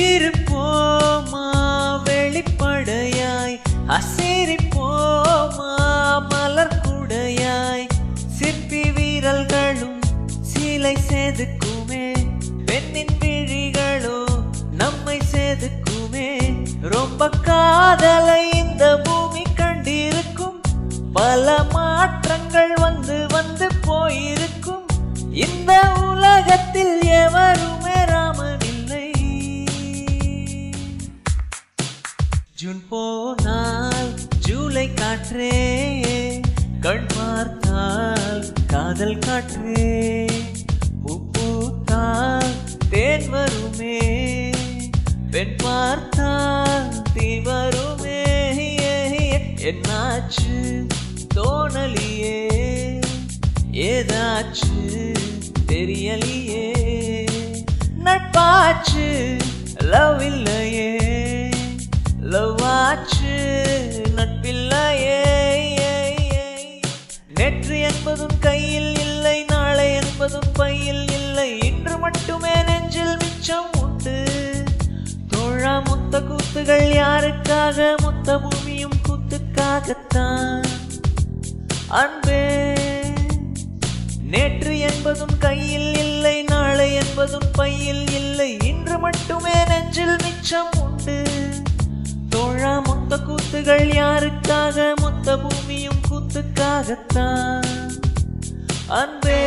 இருப்போமா வெளிப்படையாய் அசைரிப்போமா மலர்குடையாய் சிற்பி வீரல்களும் சிலை செதுக்குமே பெண்ணின் விழிகளோ நம்மை செதுக்குமே ரொம்ப காதலை இந்த பூமி கண்டிருக்கும் பல மாற்றங்கள் வந்து வந்து போயிருக்கும் இந்த உலகத்தில் எவருமே ராமன் இல்லை ஜூன் போனால் ஜூலை காற்றே கண் பார்த்தால் காதல் காற்றே பூத்தால் தேன் வருமே பெண் பார்த்தால் தீ வருமே என்னாச்சு தோணலியே ஏதாச்சு தெரியலையே நட்பாச்சு லவ் இல்லையே லவ் ஆச்சு நட்பில்லையே நேற்று என்பதும் கையில் இல்லை நாளை என்பதும் பையில் இல்லை இன்று மட்டுமே நெஞ்சில் மிச்சம் உண்டு தோழா மொத்த கூத்துகள் யாருக்காக மொத்த பூமியும் கூத்துக்காகத்தான் அன்பே நேற்று என்பதும் கையில் இல்லை நாளை என்பதும் பையில் இல்லை இன்று மட்டுமே நெஞ்சில் மிச்சம் உண்டு தோழா மொத்த கூத்துகள் யாருக்காக மொத்த பூமியும் கூத்துக்காகத்தான் அன்பே